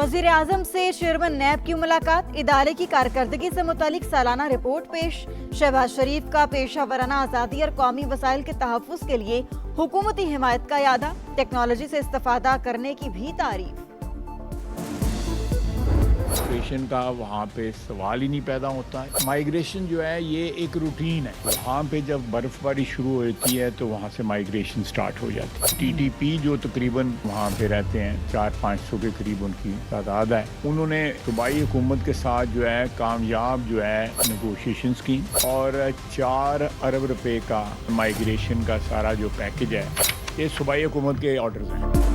वज़ीर आज़म से चेयरमैन नैब की मुलाकात, इदारे की कारकर्दगी से मुतालिक सालाना रिपोर्ट पेश। शहबाज शरीफ का पेशा वराना आज़ादी और कौमी वसाइल के तहफ़्फ़ुज़ के लिए हुकूमती हिमायत का यादा, टेक्नोलॉजी से इस्तेफादा करने की भी तारीफ। माइग्रेशन का वहाँ पे सवाल ही नहीं पैदा होता है। माइग्रेशन जो है ये एक रूटीन है। वहाँ पे जब बर्फबारी शुरू होती है तो वहाँ से माइग्रेशन स्टार्ट हो जाती है। टीटीपी जो तकरीबन वहाँ पे रहते हैं 400-500 के करीब उनकी तादाद है, उन्होंने सूबाई हुकूमत के साथ जो है कामयाब जो है नेगोशिएशंस की और 4 अरब रुपए का माइग्रेशन का सारा जो पैकेज है ये सूबाई हुकूमत के ऑर्डर्स हैं।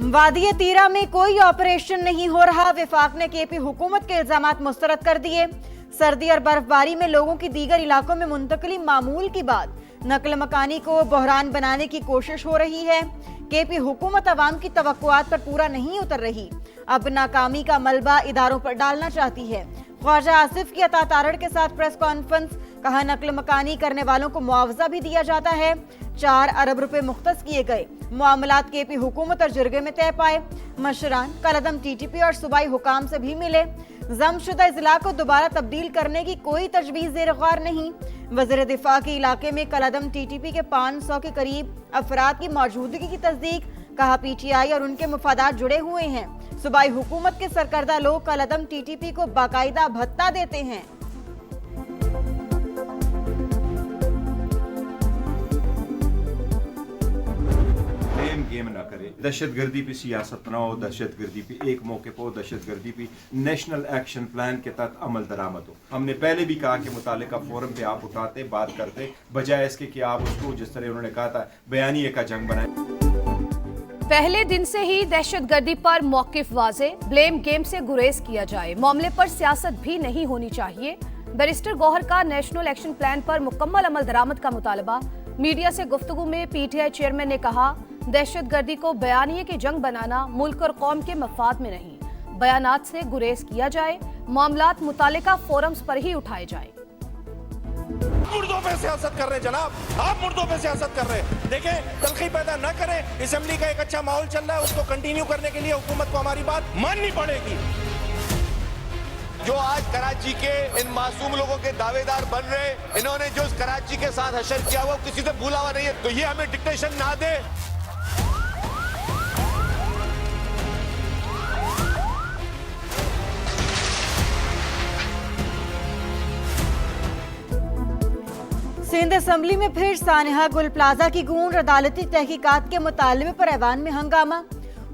वादी तीरा में कोई ऑपरेशन नहीं हो रहा, विफाक ने केपी हुकूमत के इल्जामात मुस्तरद कर दिए। सर्दी और बर्फबारी में लोगों की दीगर इलाकों में मुंतकली मामूल की बात, नकल मकानी को बहरान बनाने की कोशिश हो रही है। केपी हुकूमत अवाम की तवक्कुआत पर पूरा नहीं उतर रही, अब नाकामी का मलबा इदारों पर डालना चाहती है। ख्वाजा आसिफ की अता तारड़ के साथ प्रेस कॉन्फ्रेंस, कहा नकल मकानी करने वालों को मुआवजा भी दिया जाता है। 4 अरब रुपए मुख्तस किए गए। मामलात केपी हुकूमत और जिरगे में तय पाए। मशरान कलदम टीटीपी और सूबाई हुकाम से भी मिले। जमशुदा इजला को दोबारा तब्दील करने की कोई तजवीज़ ज़ेर गौर नहीं। वज़ीर दिफा के इलाके में कलदम टीटीपी के 500 के करीब अफराद की मौजूदगी की तस्दीक, कहा पीटीआई और उनके मुफादात जुड़े हुए हैं। सूबाई हुकूमत के सरकर्दा लोग कलदम टीटीपी को बाकायदा भत्ता देते हैं। गेम ना करे, दहशतगर्दी पे सियासत ना हो, दहशतगर्दी पे एक मौके पर दहशतगर्दी पे नेशनल एक्शन प्लान के तहत अमल दरामद हो। हमने पहले भी कहा कि मुतालिका फोरम पे आप उठाते बात करते, बजाय इसके कि आप उसको जिस तरह उन्होंने कहा था बयानिए का जंग बनाए। पहले दिन से ही दहशतगर्दी पर मौकिफ वाज़े, ब्लेम गेम से गुरेज किया जाए, मामले पर सियासत भी नहीं होनी चाहिए। बैरिस्टर गौहर का नेशनल एक्शन प्लान पर मुकम्मल अमल दरामद का मुतालबा। मीडिया से गुफ्तगू में पीटीआई चेयरमैन ने कहा, दहशतगर्दी को बयानिए की जंग बनाना मुल्क और कौम के मफाद में नहीं, बयानात से गुरेज किया जाए, मामलात मुतालिका फोरम्स पर ही उठाए जाए। मुर्दों पे सियासत कर रहे हैं जनाब, आप मुर्दों पे सियासत कर रहे हैं। देखें, तलखी पैदा न करें। असेंबली का एक अच्छा माहौल चल रहा है, उसको कंटिन्यू करने के लिए हुकूमत को हमारी बात माननी पड़ेगी। जो आज कराची के इन मासूम लोगों के दावेदार बन रहे, इन्होंने जो कराची के साथ हशर किया हुआ किसी से भूला हुआ नहीं है, तो ये हमें डिक्टेशन ना दे। सिंध असेंबली में फिर सानिहा गुल प्लाजा की गूंज, अदालती तहकीकात के मुतालबे पर ऐवान में हंगामा।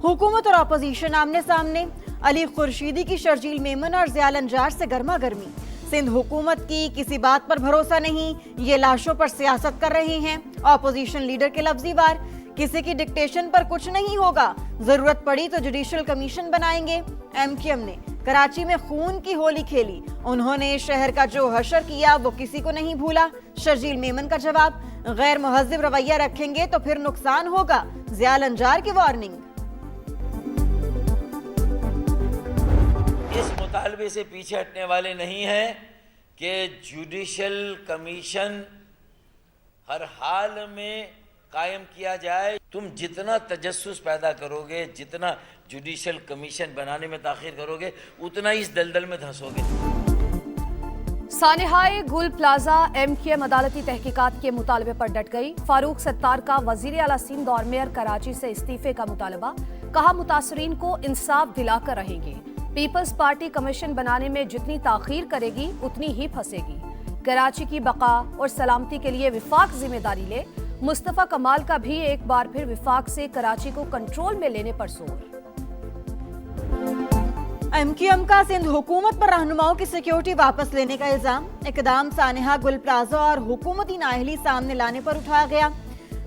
हुकूमत और अपोजिशन आमने सामने। अली खुर्शीदी की शर्जील मेमन और ज़ियाल अंजार से गर्मा गर्मी। सिंध हुकूमत की किसी बात पर भरोसा नहीं, ये लाशों पर सियासत कर रहे हैं। अपोजिशन लीडर के लफ्जी वार, किसी की डिक्टेशन पर कुछ नहीं होगा, जरूरत पड़ी तो जुडिशल कमीशन बनाएंगे। एमक्यूएम ने कराची में खून की होली खेली, उन्होंने शहर का जो हशर किया वो किसी को नहीं भूला। शर्जील मेमन का जवाब, गैर मुहज्जिब रवैया रखेंगे तो फिर नुकसान होगा, ज़ियाल अंजार की वार्निंग। इस मुतालबे से पीछे हटने वाले नहीं हैं कि जुडिशल कमीशन हर हाल में कायम किया जाए। तुम जितना तजस्सुस पैदा करोगे, जितना जुडिशल कमीशन बनाने में ताखीर करोगे, उतना ही इस दलदल में धंसोगे। सानिहाए गुल प्लाजा एमक्यूएम अदालती तहकीकात के मुतालबे पर डट गई। फारूक सत्तार का वजीर आला सिंध और मेयर कराची से इस्तीफे का मुतालबा, कहा मुतासरीन को इंसाफ दिलाकर रहेंगे। पीपल्स पार्टी कमीशन बनाने में जितनी ताखीर करेगी उतनी ही फंसेगी। कराची की बका और सलामती के लिए विफाक जिम्मेदारी ले। मुस्तफा कमाल का भी एक बार फिर विफाक से कराची को कंट्रोल में लेने पर जोर। एमक्यूएम का सिंध हुकूमत पर रहनुमाओं की सिक्योरिटी वापस लेने का इल्जाम। इकदाम सानिहा गुल प्लाजा और हुकूमती नाअहली सामने लाने पर उठाया गया।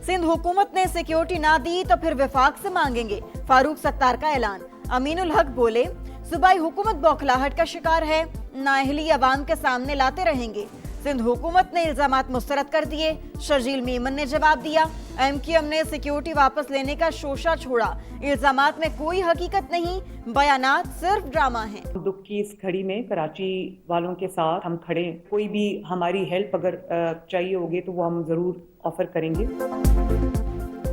सिंध हुकूमत ने सिक्योरिटी ना दी तो फिर विफाक से मांगेंगे, फारूक सत्तार का ऐलान। अमीनुल हक बोले, सूबाई हुकूमत बौखलाहट का शिकार है, नाअहली अवाम के सामने लाते रहेंगे। सिंध हुकूमत ने इल्जामात मुस्तरद कर दिए। शर्जील मेमन ने जवाब दिया, एमक्यूएम ने सिक्योरिटी वापस लेने का शोशा छोड़ा, इल्जामात में कोई हकीकत नहीं, बयानात सिर्फ ड्रामा हैं। दुख की इस घड़ी में कराची वालों के साथ हम खड़े हैं। कोई भी हमारी हेल्प अगर चाहिए होगी तो वो हम जरूर ऑफर करेंगे।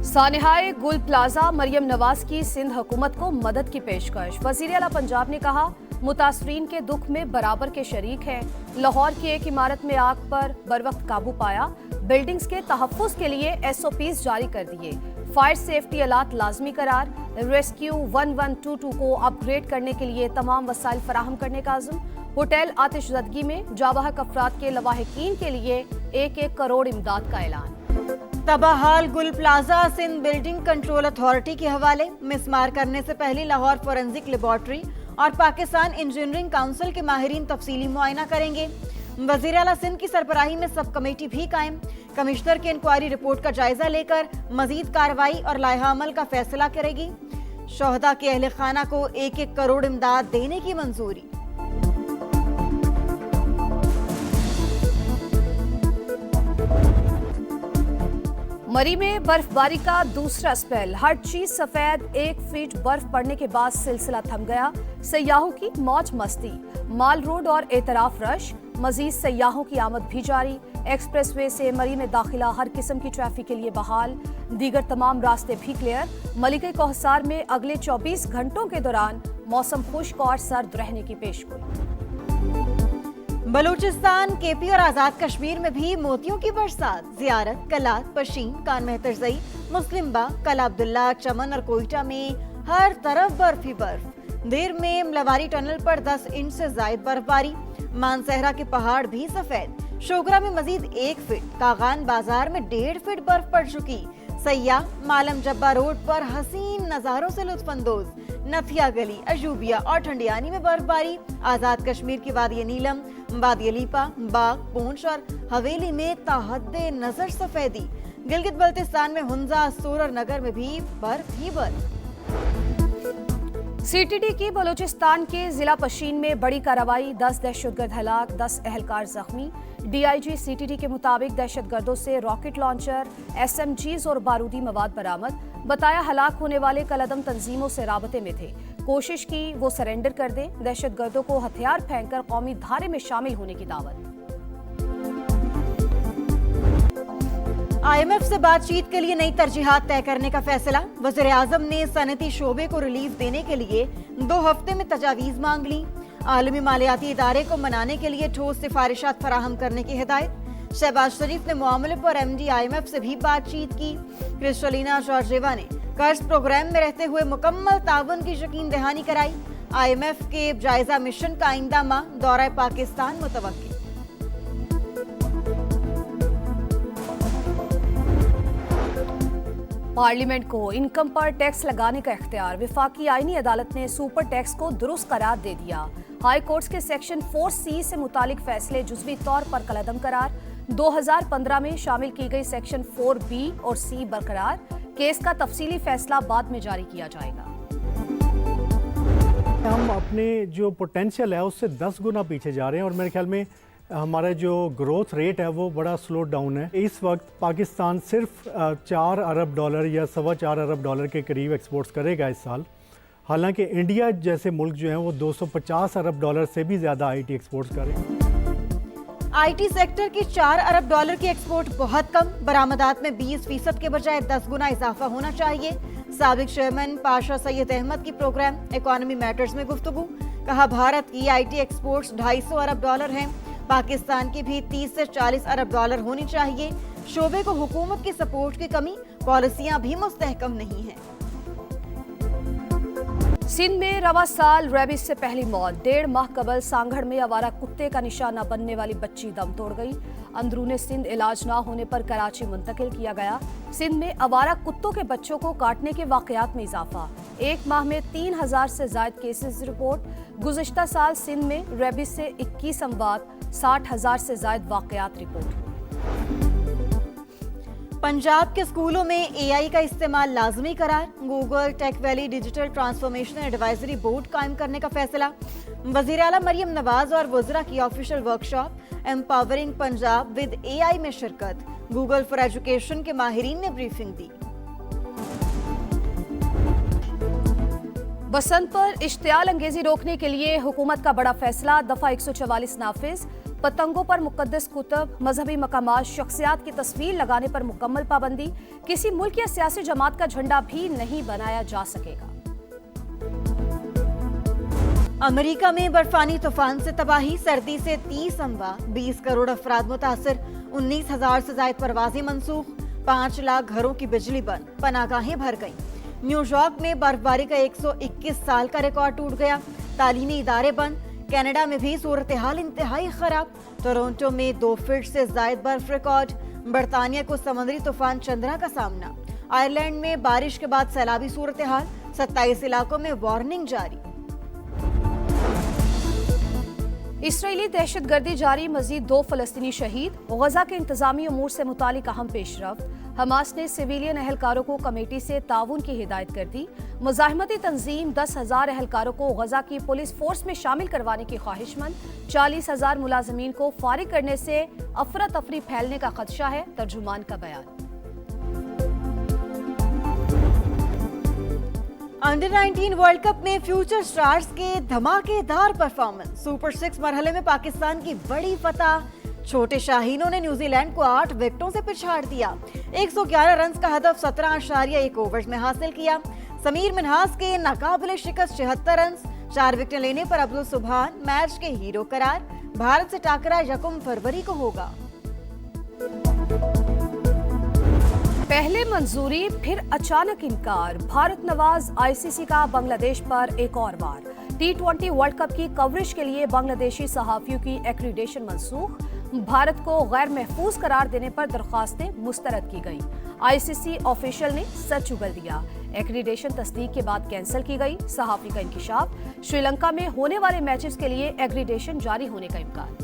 सानिहाए गुल प्लाजा मरियम नवाज की सिंध हुकूमत को मदद की पेशकश। वजीर आला पंजाब ने कहा मुतासरीन के दुख में बराबर के शरीक हैं। लाहौर की एक इमारत में आग पर बरवक्त काबू पाया। बिल्डिंग्स के तहफ्फुज के लिए SOPs जारी कर दिए। फायर सेफ्टी आलात लाजमी करार। रेस्क्यू 1122 को अपग्रेड करने के लिए तमाम वसाइल फराहम करने का अज़्म। होटल आतिशज़दगी में जाबाहक अफराद के लवाहिकीन के लिए 1-1 करोड़ इमदाद का ऐलान। तबाहाल Gul plaza Sindh building control authority के हवाले। मिसमार करने से पहले लाहौर फोरेंसिक लेबॉर्ट्री और पाकिस्तान इंजीनियरिंग काउंसिल के माहिरीन तफसीली मुआयना करेंगे। वज़ीर आला सिंध की सरबराही में सब कमेटी भी कायम। कमिश्नर की इंक्वायरी रिपोर्ट का जायजा लेकर मजीद कार्रवाई और लाइहा अमल का फैसला करेगी। शोहदा के अहले खाना को 1-1 करोड़ इमदाद देने की मंजूरी। मरी में बर्फबारी का दूसरा स्पेल। हर चीज सफेद। 1 फीट बर्फ पड़ने के बाद सिलसिला थम गया। सयाहों की मौज मस्ती। माल रोड और एतराफ रश। मजीद सयाहों की आमद भी जारी। एक्सप्रेसवे से मरी में दाखिला हर किस्म की ट्रैफिक के लिए बहाल। दीगर तमाम रास्ते भी क्लियर। मलिक कोहसार में अगले 24 घंटों के दौरान मौसम खुश्क और सर्द रहने की पेशगोई। बलूचिस्तान, KP और आजाद कश्मीर में भी मोतियों की बरसात। जियारत, कलात, पशीन, कान मेहतरजई, मुस्लिम बाग, कला अब्दुल्ला, चमन और कोयटा में हर तरफ बर्फ ही बर्फ। देर में मलवारी टनल पर 10 इंच से जायद बर्फबारी। मानसहरा के पहाड़ भी सफेद। शोगरा में मजीद 1 फीट। कागान बाजार में 1.5 फीट बर्फ पड़ चुकी। सयाह मालम जब्बा रोड पर हसीन नजारों से लुत्फानंदोज। नथिया गली, अजूबिया और ठंडियानी में बर्फबारी। आजाद कश्मीर की वादी नीलम, वादी लीपा, बाग, पूंछ और हवेली में ताहद्दे नजर सफेदी। गिलगित बल्तिस्तान में हुंजा, सूर और नगर में भी बर्फ ही बर्फ। CTD की बलूचिस्तान के जिला पशीन में बड़ी कार्रवाई। 10 दहशतगर्द हलाक, 10 अहलकार जख्मी। DIG CTD के मुताबिक दहशतगर्दों से रॉकेट लॉन्चर, SMGs और बारूदी मवाद बरामद। बताया हलाक होने वाले कलअदम तंजीमों से राबते में थे। कोशिश की वो सरेंडर कर दें। दहशतगर्दों को हथियार फेंककर कौमी धारे में शामिल होने की दावत। IMF से बातचीत के लिए नई तरजीहात तय करने का फैसला। वज़ीर आज़म ने सनती शोबे को रिलीफ देने के लिए 2 हफ्ते में तजावीज़ मांग ली। आलमी मालियाती इदारे को मनाने के लिए ठोस सिफारिशात फराहम करने की हिदायत। शहबाज शरीफ ने मामले पर MD IMF से भी बातचीत की। क्रिस्टलिना जॉर्जेवा ने कर्ज प्रोग्राम में रहते हुए मुकम्मल ताउन की यकीन दहानी कराई। IMF के जायजा मिशन का आइंदा माह दौरा पाकिस्तान मुतवक्किल। पार्लियामेंट को इनकम पर टैक्स लगाने का इख्तियार। वफाकी आईनी अदालत ने सुपर टैक्स को दुरुस्त करार दे दिया। हाई कोर्ट के सेक्शन 4C से मुतालिक फैसले जुज़वी तौर पर कलअदम करार। 2015 में शामिल की गई सेक्शन 4B और C बरकरार। केस का तफसीली फैसला बाद में जारी किया जाएगा। हम अपने जो पोटेंशियल है उससे 10 गुना पीछे जा रहे हैं और मेरे ख्याल में हमारा जो ग्रोथ रेट है वो बड़ा स्लो डाउन है। इस वक्त पाकिस्तान सिर्फ 4 अरब डॉलर या 4.25 अरब डॉलर के करीब एक्सपोर्ट्स करेगा इस साल। हालांकि इंडिया जैसे मुल्क जो हैं वो 250 अरब डॉलर से भी ज़्यादा IT एक्सपोर्ट्स करें। IT सेक्टर की 4 अरब डॉलर की एक्सपोर्ट बहुत कम। बरामदात में 20% के बजाय 10 गुना इजाफा होना चाहिए। साबिक चेयरमैन पाशा सैयद अहमद की प्रोग्राम इकोनॉमी मैटर्स में गुफ्तगू। कहा भारत की IT एक्सपोर्ट्स 250 अरब डॉलर हैं। पाकिस्तान की भी 30 से 40 अरब डॉलर होनी चाहिए। शोबे को हुकूमत की सपोर्ट की कमी, पॉलिसियां भी मुस्तहकम नहीं हैं। सिंध में रवा साल रेबीज से पहली मौत। 1.5 माह कबल सांगड़ में आवारा कुत्ते का निशाना बनने वाली बच्ची दम तोड़ गई। अंदरूने सिंध इलाज ना होने पर कराची मुंतकिल किया गया। सिंध में आवारा कुत्तों के बच्चों को काटने के वाकयात में इजाफा। 1 माह में 3000 से ज्यादा केसेस रिपोर्ट। गुज़िश्ता साल सिंध में रेबीज से 21 अमवात, 60,000 से ज्यादा वाकयात रिपोर्ट। पंजाब के स्कूलों में AI का इस्तेमाल लाजमी करार। Google tech valley digital transformation advisory board कायम करने का फैसला। वज़ीर आला मरियम नवाज और वज़रा की official workshop empowering Punjab with AI में शिरकत। गूगल फॉर एजुकेशन के माहिरीन ने ब्रीफिंग दी। बसंत पर इश्तियाल अंगेजी रोकने के लिए हुकूमत का बड़ा फैसला, दफा 144 नाफिज। पतंगों पर मुकद्दस कुतब, मजहबी मकामात, शख्सियात की तस्वीर लगाने पर मुकम्मल पाबंदी। किसी मुल्क या सियासी जमात का झंडा भी नहीं बनाया जा सकेगा। अमेरिका में बर्फानी तूफान से तबाही, सर्दी से 30 अमवा, 20 करोड़ अफराद मुतासर, 19,000 से ज्यादा परवाजें मनसूख, 5 लाख घरों की बिजली बंद, पनागाहें भर गईं। न्यूयॉर्क में बर्फबारी का 121 साल का रिकॉर्ड टूट गया, तालीमी इदारे बंद। कनाडा में भी सूरत हाल इंतहाई खराब, टोरंटो में 2 फीट से ज्यादा बर्फ रिकॉर्ड। बरतानिया को समुद्री तूफान चंद्रा का सामना। आयरलैंड में बारिश के बाद सैलाबी सूरत हाल, 27 इलाकों में वार्निंग जारी। इसराइली दहशतगर्दी जारी, मजीद 2 फलस्तीनी शहीद। गजा के इंतजामी अमूर से मुतालिक अहम पेशरफ्त। हमास ने सिविलियन एहलकारों को कमेटी से ताउन की हिदायत कर दी। मुजाहिमती तंजीम 10,000 एहलकारों को गजा की पुलिस फोर्स में शामिल करवाने की ख्वाहिशमंद। 40,000 मुलाजमीन को फारिग करने से अफरा तफरी फैलने का खदशा है, तर्जुमान का बयान। अंडर 19 वर्ल्ड कप में फ्यूचर स्टार्स के धमाकेदार परफॉर्मेंस। सुपर 6 मरहले में पाकिस्तान की बड़ी फतह। छोटे शाहीनों ने न्यूजीलैंड को 8 विकेटों से पिछाड़ दिया। 111 रन का हदफ 17.1 ओवर्स में हासिल किया। समीर मिन्हास के नाकाबिले शिकस्त 76 रन, 4 विकेटें लेने पर अब्दुल सुभान मैच के हीरो करार। भारत से टाकरा 1 फरवरी को होगा। पहले मंजूरी फिर अचानक इनकार। भारत नवाज आईसीसी का बांग्लादेश पर एक और वार। T20 वर्ल्ड कप की कवरेज के लिए बांग्लादेशी सहाफियों की एक्रीडेशन मनसूख। भारत को गैर महफूज करार देने पर दरख्वास्तें मुस्तरद की गई। आईसीसी ऑफिशियल ने सच उगल दिया। एक्रीडेशन तस्दीक के बाद कैंसिल की गई। सहाफी का इंकिशाफ। श्रीलंका में होने वाले मैचेस के लिए एक्रीडेशन जारी होने का इम्कान।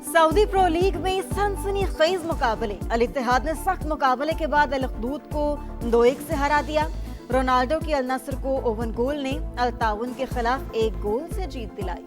सऊदी प्रो लीग में सनसनीखेज मुकाबले। अल इत्तेहाद ने सख्त मुकाबले के बाद अल अखदूद को 2-1 से हरा दिया। रोनाल्डो की अल नस्र को ओवन गोल ने अल ताउन के खिलाफ 1 गोल से जीत दिलाई।